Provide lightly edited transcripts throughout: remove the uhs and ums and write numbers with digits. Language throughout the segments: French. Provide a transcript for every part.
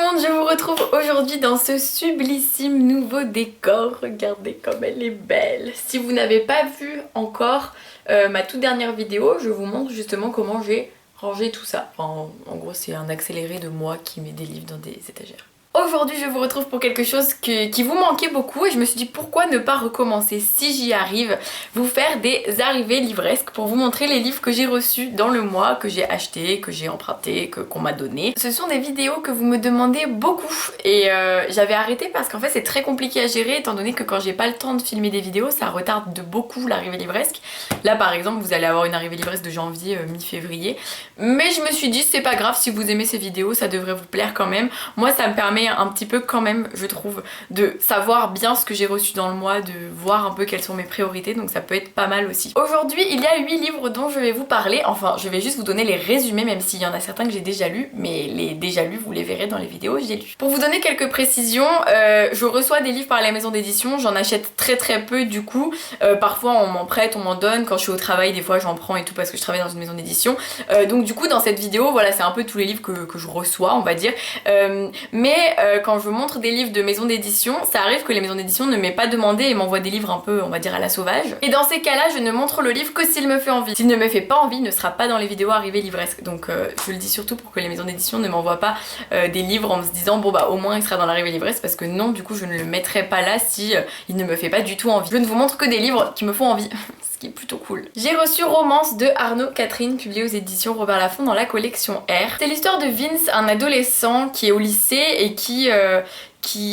monde, je vous retrouve aujourd'hui dans ce sublissime nouveau décor. Regardez comme elle est belle. Si vous n'avez pas vu encore ma toute dernière vidéo, je vous montre justement comment j'ai rangé tout ça. Enfin, en gros, c'est un accéléré de moi qui met des livres dans des étagères. Aujourd'hui, je vous retrouve pour quelque chose qui vous manquait beaucoup et je me suis dit pourquoi ne pas recommencer, si j'y arrive, vous faire des arrivées livresques pour vous montrer les livres que j'ai reçus dans le mois, que j'ai acheté, que j'ai emprunté, qu'on m'a donné. Ce sont des vidéos que vous me demandez beaucoup et j'avais arrêté parce qu'en fait c'est très compliqué à gérer étant donné que quand j'ai pas le temps de filmer des vidéos, ça retarde de beaucoup l'arrivée livresque. Là par exemple, vous allez avoir une arrivée livresque de janvier, mi-février. Mais je me suis dit c'est pas grave, si vous aimez ces vidéos, ça devrait vous plaire quand même. Moi ça me permet un petit peu quand même, je trouve, de savoir bien ce que j'ai reçu dans le mois, de voir un peu quelles sont mes priorités, donc ça peut être pas mal aussi. Aujourd'hui, il y a 8 livres dont je vais vous parler, enfin je vais juste vous donner les résumés, même s'il y en a certains que j'ai déjà lus, mais les déjà lus, vous les verrez dans les vidéos, j'ai lu. Pour vous donner quelques précisions, je reçois des livres par la maison d'édition, j'en achète très peu du coup, parfois on m'en prête, on m'en donne, quand je suis au travail des fois j'en prends et tout parce que je travaille dans une maison d'édition, donc du coup dans cette vidéo, voilà, c'est un peu tous les livres que je reçois, on va dire, quand je montre des livres de maison d'édition, ça arrive que les maisons d'édition ne m'aient pas demandé et m'envoient des livres un peu, on va dire, à la sauvage. Et dans ces cas-là, je ne montre le livre que s'il me fait envie. S'il ne me fait pas envie, il ne sera pas dans les vidéos arrivées livresques. Donc je le dis surtout pour que les maisons d'édition ne m'envoient pas des livres en me disant bon bah au moins il sera dans l'arrivée livresque, parce que non, du coup je ne le mettrai pas là si il ne me fait pas du tout envie. Je ne vous montre que des livres qui me font envie. Ce qui est plutôt cool. J'ai reçu Romance de Arnaud Catherine, publié aux éditions Robert Laffont dans la collection R. C'est l'histoire de Vince, un adolescent qui est au lycée et qui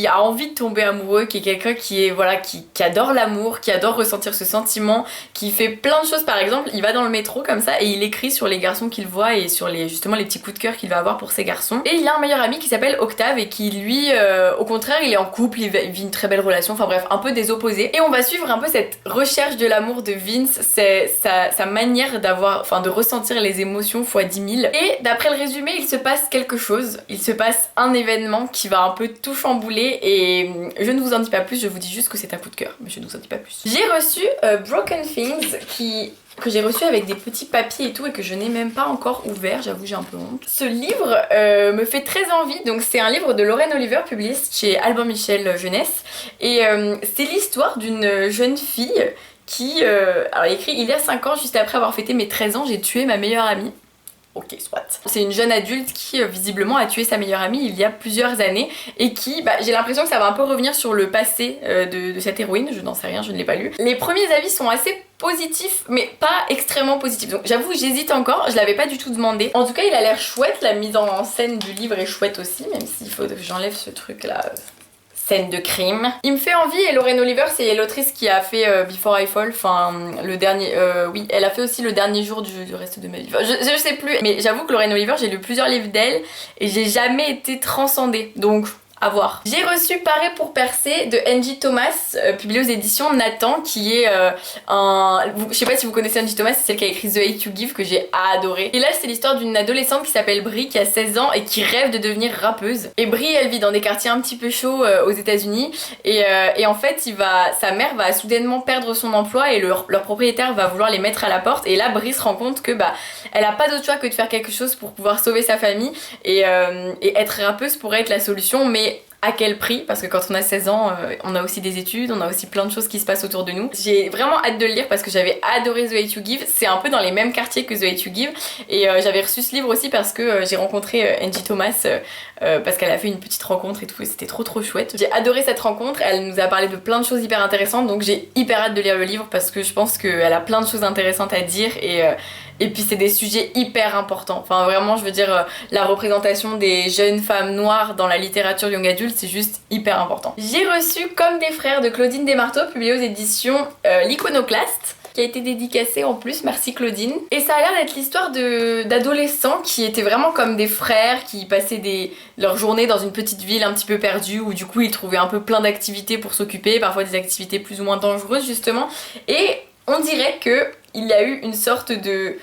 a envie de tomber amoureux, qui est quelqu'un qui est voilà, qui adore l'amour, qui adore ressentir ce sentiment, qui fait plein de choses. Par exemple, il va dans le métro comme ça et il écrit sur les garçons qu'il voit et sur justement les petits coups de cœur qu'il va avoir pour ces garçons. Et il a un meilleur ami qui s'appelle Octave et qui lui, au contraire, il est en couple, il vit une très belle relation, enfin bref, un peu des opposés. Et on va suivre un peu cette recherche de l'amour de Vince, c'est sa manière d'avoir, enfin de ressentir les émotions fois 10 000. Et d'après le résumé, il se passe quelque chose, il se passe un événement qui va un peu tout chambouler et je ne vous en dis pas plus, je vous dis juste que c'est un coup de cœur, mais je ne vous en dis pas plus. J'ai reçu Broken Things que j'ai reçu avec des petits papiers et tout et que je n'ai même pas encore ouvert, j'avoue j'ai un peu honte. Ce livre me fait très envie, donc c'est un livre de Lorraine Oliver publié chez Albin Michel Jeunesse et c'est l'histoire d'une jeune fille qui, alors il écrit il y a 5 ans, juste après avoir fêté mes 13 ans, j'ai tué ma meilleure amie. Ok, soit. C'est une jeune adulte qui visiblement a tué sa meilleure amie il y a plusieurs années et qui, j'ai l'impression que ça va un peu revenir sur le passé de cette héroïne, je n'en sais rien, je ne l'ai pas lu. Les premiers avis sont assez positifs, mais pas extrêmement positifs. Donc j'avoue, j'hésite encore, je l'avais pas du tout demandé. En tout cas, il a l'air chouette, la mise en scène du livre est chouette aussi, même s'il faut que j'enlève ce truc là. Scène de crime. Il me fait envie et Lorraine Oliver c'est l'autrice qui a fait Before I Fall, enfin le dernier, oui elle a fait aussi le dernier jour du reste de ma vie. Enfin, je sais plus, mais j'avoue que Lorraine Oliver j'ai lu plusieurs livres d'elle et j'ai jamais été transcendée, donc à voir. J'ai reçu Parer pour percer de Angie Thomas, publié aux éditions Nathan, qui est je sais pas si vous connaissez Angie Thomas, c'est celle qui a écrit The Hate You Give que j'ai adoré. Et là c'est l'histoire d'une adolescente qui s'appelle Brie, qui a 16 ans et qui rêve de devenir rappeuse. Et Brie elle vit dans des quartiers un petit peu chauds aux États-Unis et en fait sa mère va soudainement perdre son emploi et leur propriétaire va vouloir les mettre à la porte. Et là Brie se rend compte que elle a pas d'autre choix que de faire quelque chose pour pouvoir sauver sa famille et être rappeuse pourrait être la solution, mais à quel prix? Parce que quand on a 16 ans, on a aussi des études, on a aussi plein de choses qui se passent autour de nous. J'ai vraiment hate de le lire parce que j'avais adoré The Hate You Give. C'est un peu dans les mêmes quartiers que The Hate You Give. Et j'avais reçu ce livre aussi parce que j'ai rencontré Angie Thomas parce qu'elle a fait une petite rencontre et tout. Et c'était trop chouette. J'ai adoré cette rencontre. Elle nous a parlé de plein de choses hyper intéressantes. Donc j'ai hyper hâte de lire le livre parce que je pense qu'elle a plein de choses intéressantes à dire et puis c'est des sujets hyper importants. Enfin vraiment, je veux dire, la représentation des jeunes femmes noires dans la littérature young adulte, c'est juste hyper important. J'ai reçu Comme des frères de Claudine Desmarteaux, publié aux éditions L'Iconoclaste, qui a été dédicacée en plus, merci Claudine. Et ça a l'air d'être l'histoire d'adolescents qui étaient vraiment comme des frères, qui passaient leur journée dans une petite ville un petit peu perdue, où du coup ils trouvaient un peu plein d'activités pour s'occuper, parfois des activités plus ou moins dangereuses justement. Et on dirait que il y a eu une sorte de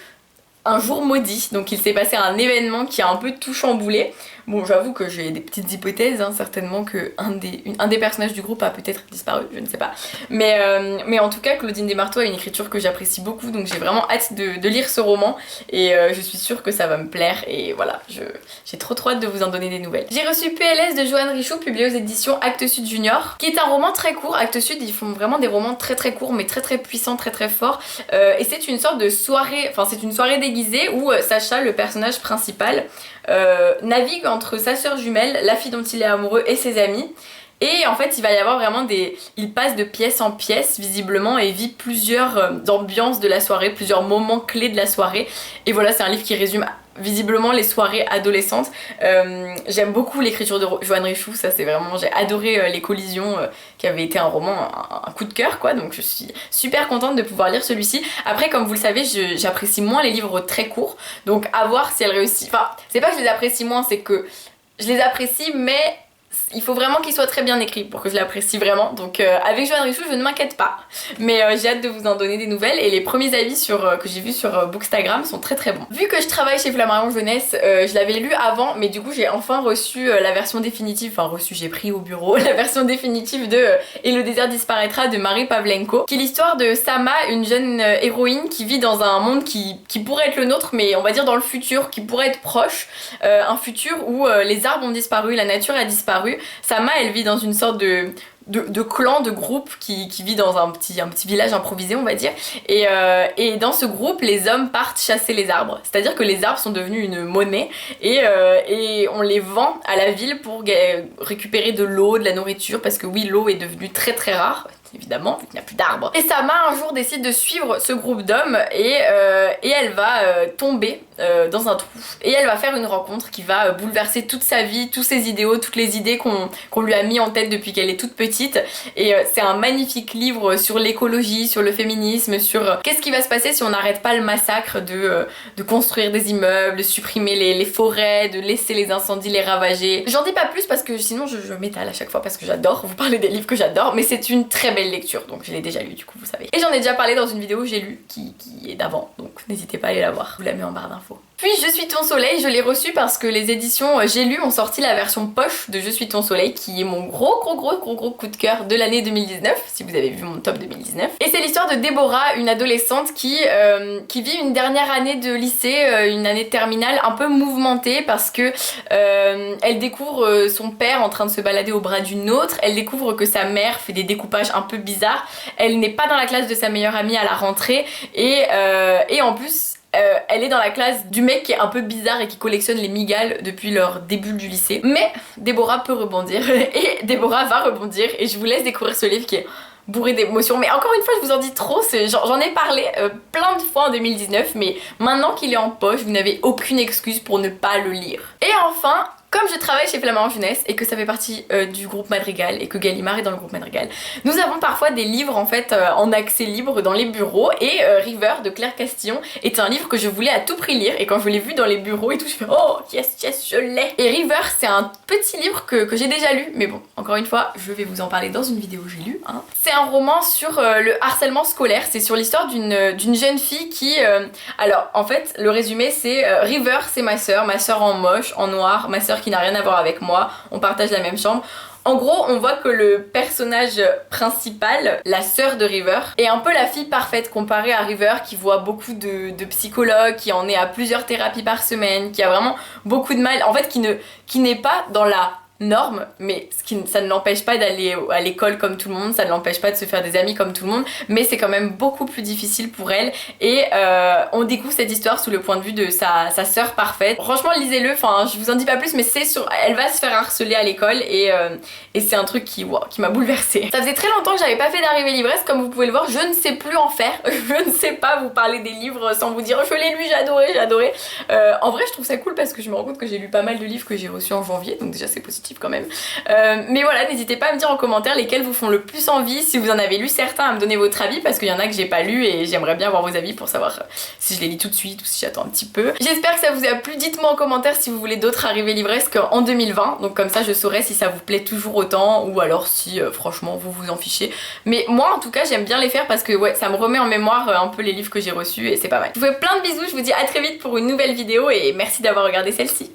un jour maudit, donc il s'est passé un événement qui a un peu tout chamboulé. Bon, j'avoue que j'ai des petites hypothèses, hein, certainement que un des personnages du groupe a peut-être disparu, je ne sais pas. Mais en tout cas, Claudine Desmarteaux a une écriture que j'apprécie beaucoup, donc j'ai vraiment hâte de lire ce roman et je suis sûre que ça va me plaire et voilà, j'ai trop hâte de vous en donner des nouvelles. J'ai reçu PLS de Joanne Richoux, publié aux éditions Actes Sud Junior, qui est un roman très court. Actes Sud, ils font vraiment des romans très courts, mais très puissants, très forts. Et c'est une sorte de soirée, enfin c'est une soirée déguisée où Sacha, le personnage principal, navigue entre sa sœur jumelle, la fille dont il est amoureux et ses amis. Et en fait il va y avoir vraiment il passe de pièce en pièce visiblement et vit plusieurs ambiances de la soirée, plusieurs moments clés de la soirée. Et voilà, c'est un livre qui résume visiblement les soirées adolescentes. J'aime beaucoup l'écriture de Joanne Richoux, ça c'est vraiment, j'ai adoré Les Collisions qui avait été un roman, un coup de cœur quoi, donc je suis super contente de pouvoir lire celui-ci. Après comme vous le savez, j'apprécie moins les livres très courts, donc à voir si elle réussit, enfin c'est pas que je les apprécie moins, c'est que je les apprécie mais il faut vraiment qu'il soit très bien écrit pour que je l'apprécie vraiment. Donc avec Joanne Richoux, je ne m'inquiète pas. Mais j'ai hâte de vous en donner des nouvelles. Et les premiers avis que j'ai vus sur Bookstagram sont très bons. Vu que je travaille chez Flammarion Jeunesse, je l'avais lu avant, mais du coup j'ai enfin reçu la version définitive, enfin j'ai pris au bureau la version définitive de Et le désert disparaîtra de Marie Pavlenko, qui est l'histoire de Sama, une jeune héroïne qui vit dans un monde qui pourrait être le nôtre, mais on va dire dans le futur, qui pourrait être proche. Un futur où les arbres ont disparu, la nature a disparu. Sama, elle vit dans une sorte de clan, de groupe qui vit dans un petit village improvisé on va dire, et dans ce groupe les hommes partent chasser les arbres, c'est à dire que les arbres sont devenus une monnaie et on les vend à la ville pour récupérer de l'eau, de la nourriture, parce que oui, l'eau est devenue très rare évidemment vu qu'il n'y a plus d'arbres. Et Sama un jour décide de suivre ce groupe d'hommes et elle va tomber dans un trou et elle va faire une rencontre qui va bouleverser toute sa vie, tous ses idéaux, toutes les idées qu'on lui a mis en tête depuis qu'elle est toute petite. Et c'est un magnifique livre sur l'écologie, sur le féminisme, sur qu'est-ce qui va se passer si on n'arrête pas le massacre de construire des immeubles, de supprimer les forêts, de laisser les incendies les ravager. J'en dis pas plus parce que sinon je m'étale à chaque fois parce que j'adore vous parler des livres que j'adore, mais c'est une très belle lecture, donc je l'ai déjà lu du coup vous savez. Et j'en ai déjà parlé dans une vidéo que j'ai lue qui est d'avant, donc n'hésitez pas à aller la voir, je vous la mets en barre d'infos. Puis Je suis ton soleil, je l'ai reçu parce que les éditions J'ai lu ont sorti la version poche de Je suis ton soleil, qui est mon gros coup de cœur de l'année 2019, si vous avez vu mon top 2019. Et c'est l'histoire de Déborah, une adolescente qui vit une dernière année de lycée, une année de terminale un peu mouvementée parce que elle découvre son père en train de se balader au bras d'une autre, elle découvre que sa mère fait des découpages un peu bizarres, elle n'est pas dans la classe de sa meilleure amie à la rentrée et en plus elle est dans la classe du mec qui est un peu bizarre et qui collectionne les migales depuis leur début du lycée. Mais Déborah peut rebondir et Déborah va rebondir et je vous laisse découvrir ce livre qui est bourré d'émotions. Mais encore une fois, je vous en dis trop, j'en ai parlé plein de fois en 2019, mais maintenant qu'il est en poche, vous n'avez aucune excuse pour ne pas le lire. Et enfin, comme je travaille chez Flammarion Jeunesse et que ça fait partie du groupe Madrigal et que Gallimard est dans le groupe Madrigal, nous avons parfois des livres en fait en accès libre dans les bureaux et River de Claire Castillon est un livre que je voulais à tout prix lire et quand je l'ai vu dans les bureaux et tout, je fais oh yes je l'ai. Et River c'est un petit livre que j'ai déjà lu, mais bon, encore une fois, je vais vous en parler dans une vidéo que j'ai lue. Hein. C'est un roman sur le harcèlement scolaire, c'est sur l'histoire d'une jeune fille qui... alors en fait, le résumé c'est River c'est ma sœur en moche, en noir, ma sœur qui n'a rien à voir avec moi, on partage la même chambre. En gros, on voit que le personnage principal, la sœur de River, est un peu la fille parfaite comparée à River qui voit beaucoup de psychologues, qui en est à plusieurs thérapies par semaine, qui a vraiment beaucoup de mal, en fait qui n'est pas dans la norme, mais ça ne l'empêche pas d'aller à l'école comme tout le monde, ça ne l'empêche pas de se faire des amis comme tout le monde, mais c'est quand même beaucoup plus difficile pour elle et on découvre cette histoire sous le point de vue de sa sœur parfaite. Franchement lisez-le, enfin je vous en dis pas plus, mais elle va se faire harceler à l'école et c'est un truc qui m'a bouleversée. Ça faisait très longtemps que j'avais pas fait d'arrivée livresse, comme vous pouvez le voir, je ne sais plus en faire, je ne sais pas vous parler des livres sans vous dire je l'ai lu, j'ai adoré. En vrai je trouve ça cool parce que je me rends compte que j'ai lu pas mal de livres que j'ai reçus en janvier, donc déjà c'est positif. descriptif quand même. Mais voilà, n'hésitez pas à me dire en commentaire lesquels vous font le plus envie, si vous en avez lu certains, à me donner votre avis parce qu'il y en a que j'ai pas lu et j'aimerais bien avoir vos avis pour savoir si je les lis tout de suite ou si j'attends un petit peu. J'espère que ça vous a plu, dites-moi en commentaire si vous voulez d'autres arrivées livresques en 2020, donc comme ça je saurai si ça vous plaît toujours autant ou alors si franchement vous vous en fichez. Mais moi en tout cas j'aime bien les faire parce que ouais, ça me remet en mémoire un peu les livres que j'ai reçus et c'est pas mal. Je vous fais plein de bisous, je vous dis à très vite pour une nouvelle vidéo et merci d'avoir regardé celle-ci.